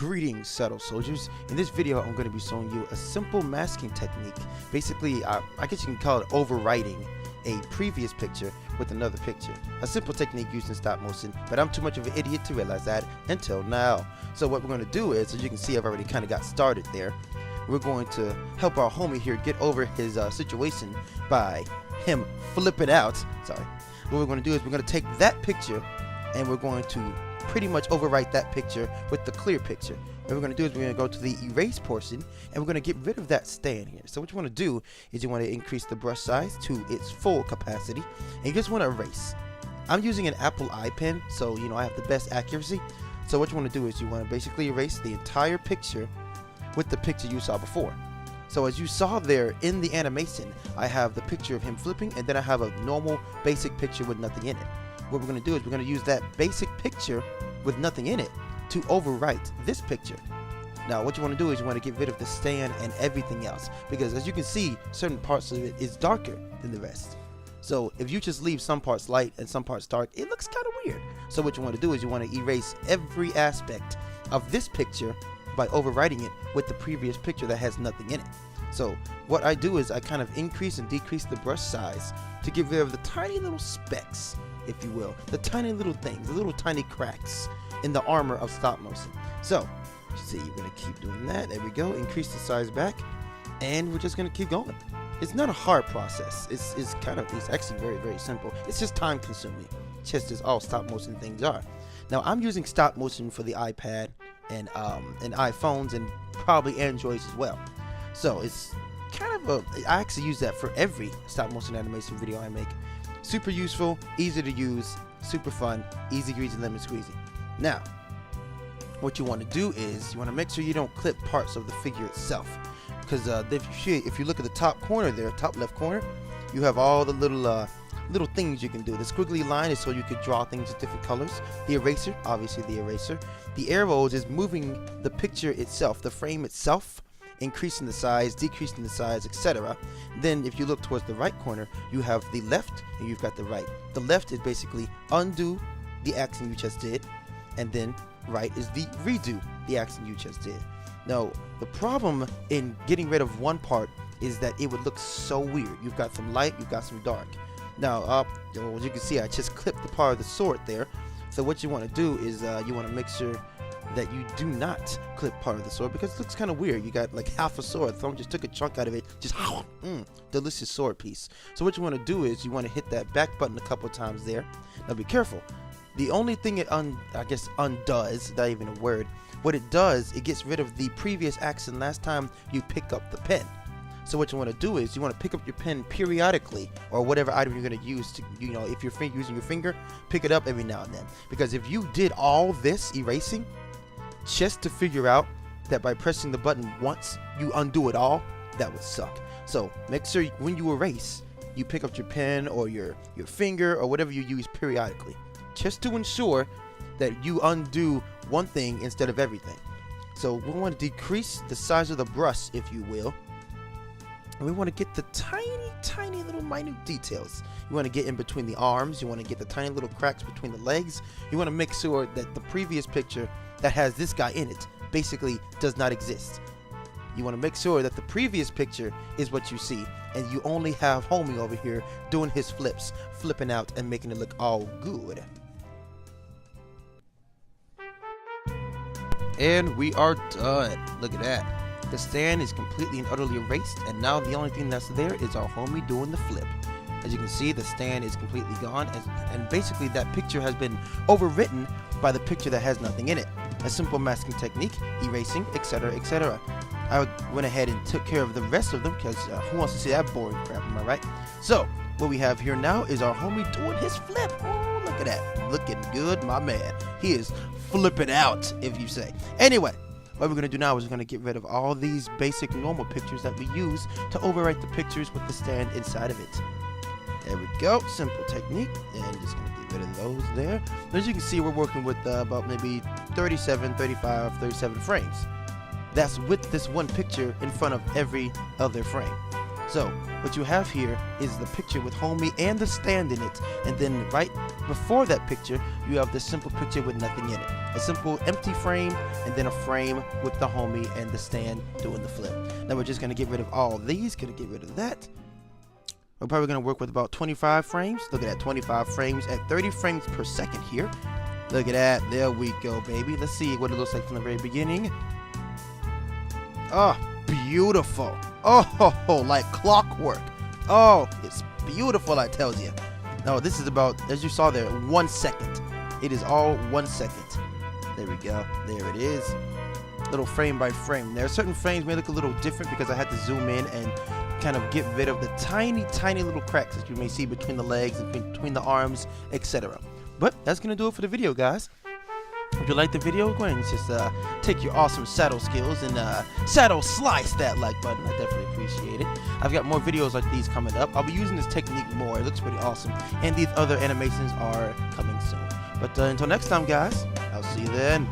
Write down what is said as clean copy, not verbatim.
Greetings, Subtle Soldiers. In this video, I'm going to be showing you a simple masking technique. Basically, I guess you can call it overwriting a previous picture with another picture. A simple technique used in stop motion, but I'm too much of an idiot to realize that until now. So what we're going to do is, as you can see, I've already kind of got started there. We're going to help our homie here get over his situation by him flipping out. Sorry. What we're going to do is we're going to take that picture and we're going to pretty much overwrite that picture with the clear picture. What we're going to do is we're going to go to the erase portion and we're going to get rid of that stand here. So what you want to do is you want to increase the brush size to its full capacity and you just want to erase. I'm using an Apple eye pen, so you know I have the best accuracy. So what you want to do is you want to basically erase the entire picture with the picture you saw before. So as you saw there in the animation, I have the picture of him flipping and then I have a normal basic picture with nothing in it. What we're going to do is we're going to use that basic picture with nothing in it to overwrite this picture. Now what you want to do is you want to get rid of the stand and everything else, because as you can see, certain parts of it is darker than the rest. So if you just leave some parts light and some parts dark, it looks kind of weird. So what you want to do is you want to erase every aspect of this picture by overwriting it with the previous picture that has nothing in it. So what I do is I kind of increase and decrease the brush size to get rid of the tiny little specks, if you will, the tiny little things, the little tiny cracks in the armor of stop motion. So you see, you're going to keep doing that. There we go. Increase the size back and we're just going to keep going. It's not a hard process. It's actually very, very simple. It's just time consuming, just as all stop motion things are. Now I'm using stop motion for the iPad and iPhones and probably Androids as well. So it's kind of I actually use that for every stop motion animation video I make. Super useful, easy to use, super fun, easy greasy lemon squeezy. Now what you want to do is you want to make sure you don't clip parts of the figure itself, because if you look at the top corner there, top left corner, you have all the little things you can do. The squiggly line is so you could draw things in different colors. The eraser, obviously the eraser. The arrows is moving the picture itself, the frame itself, increasing the size, decreasing the size, etc. Then if you look towards the right corner, you have the left and you've got the right. The left is basically undo the action you just did, and then right is the redo the action you just did. Now the problem in getting rid of one part is that it would look so weird. You've got some light, you've got some dark. Now as you can see, I just clipped the part of the sword there. So what you want to do is you want to make sure that you do not clip part of the sword, because it looks kind of weird. You got like half a sword, someone just took a chunk out of it, just delicious sword piece. So what you want to do is you want to hit that back button a couple times there. Now be careful. The only thing it undoes, not even a word, what it does, it gets rid of the previous action last time you picked up the pen. So what you want to do is you want to pick up your pen periodically, or whatever item you're going to use to, you know, if you're using your finger, pick it up every now and then. Because if you did all this erasing just to figure out that by pressing the button once you undo it all, that would suck. So make sure when you erase, you pick up your pen or your finger or whatever you use periodically, just to ensure that you undo one thing instead of everything. So we want to decrease the size of the brush, if you will. And we want to get the tiny little minute details. You want to get in between the arms. You want to get the tiny little cracks between the legs. You want to make sure that the previous picture that has this guy in it basically does not exist. You want to make sure that the previous picture is what you see, and you only have homie over here doing his flips, flipping out and making it look all good. And we are done. Look at that. The stand is completely and utterly erased, and now the only thing that's there is our homie doing the flip. As you can see, the stand is completely gone, and basically that picture has been overwritten by the picture that has nothing in it. A simple masking technique, erasing, etc., etc. I went ahead and took care of the rest of them, because who wants to see that boring crap, am I right? So what we have here now is our homie doing his flip. Oh, look at that, looking good, my man. He is flipping out, if you say. Anyway, what we're going to do now is we're going to get rid of all these basic normal pictures that we use to overwrite the pictures with the stand inside of it. There we go, simple technique, and just going to get rid of those there. As you can see, we're working with about maybe 37, 35, 37 frames. That's with this one picture in front of every other frame. So what you have here is the picture with homie and the stand in it, and then right before that picture you have this simple picture with nothing in it. A simple empty frame, and then a frame with the homie and the stand doing the flip. Now we're just going to get rid of all these, going to get rid of that. We're probably going to work with about 25 frames. Look at that, 25 frames at 30 frames per second here. Look at that. There we go, baby. Let's see what it looks like from the very beginning. Oh, beautiful. Oh, like clockwork. Oh, it's beautiful, I tell you. No, this is about, as you saw there, 1 second. It is all 1 second. There we go. There it is. Little frame by frame. There are certain frames may look a little different because I had to zoom in and kind of get rid of the tiny little cracks that you may see between the legs and between the arms, etc. But that's gonna do it for the video, guys. If you like the video, go ahead and just take your awesome saddle skills and saddle slice that like button. I definitely appreciate it. I've got more videos like these coming up. I'll be using this technique more. It looks pretty awesome, and these other animations are coming soon. But until next time, guys, I'll see you then.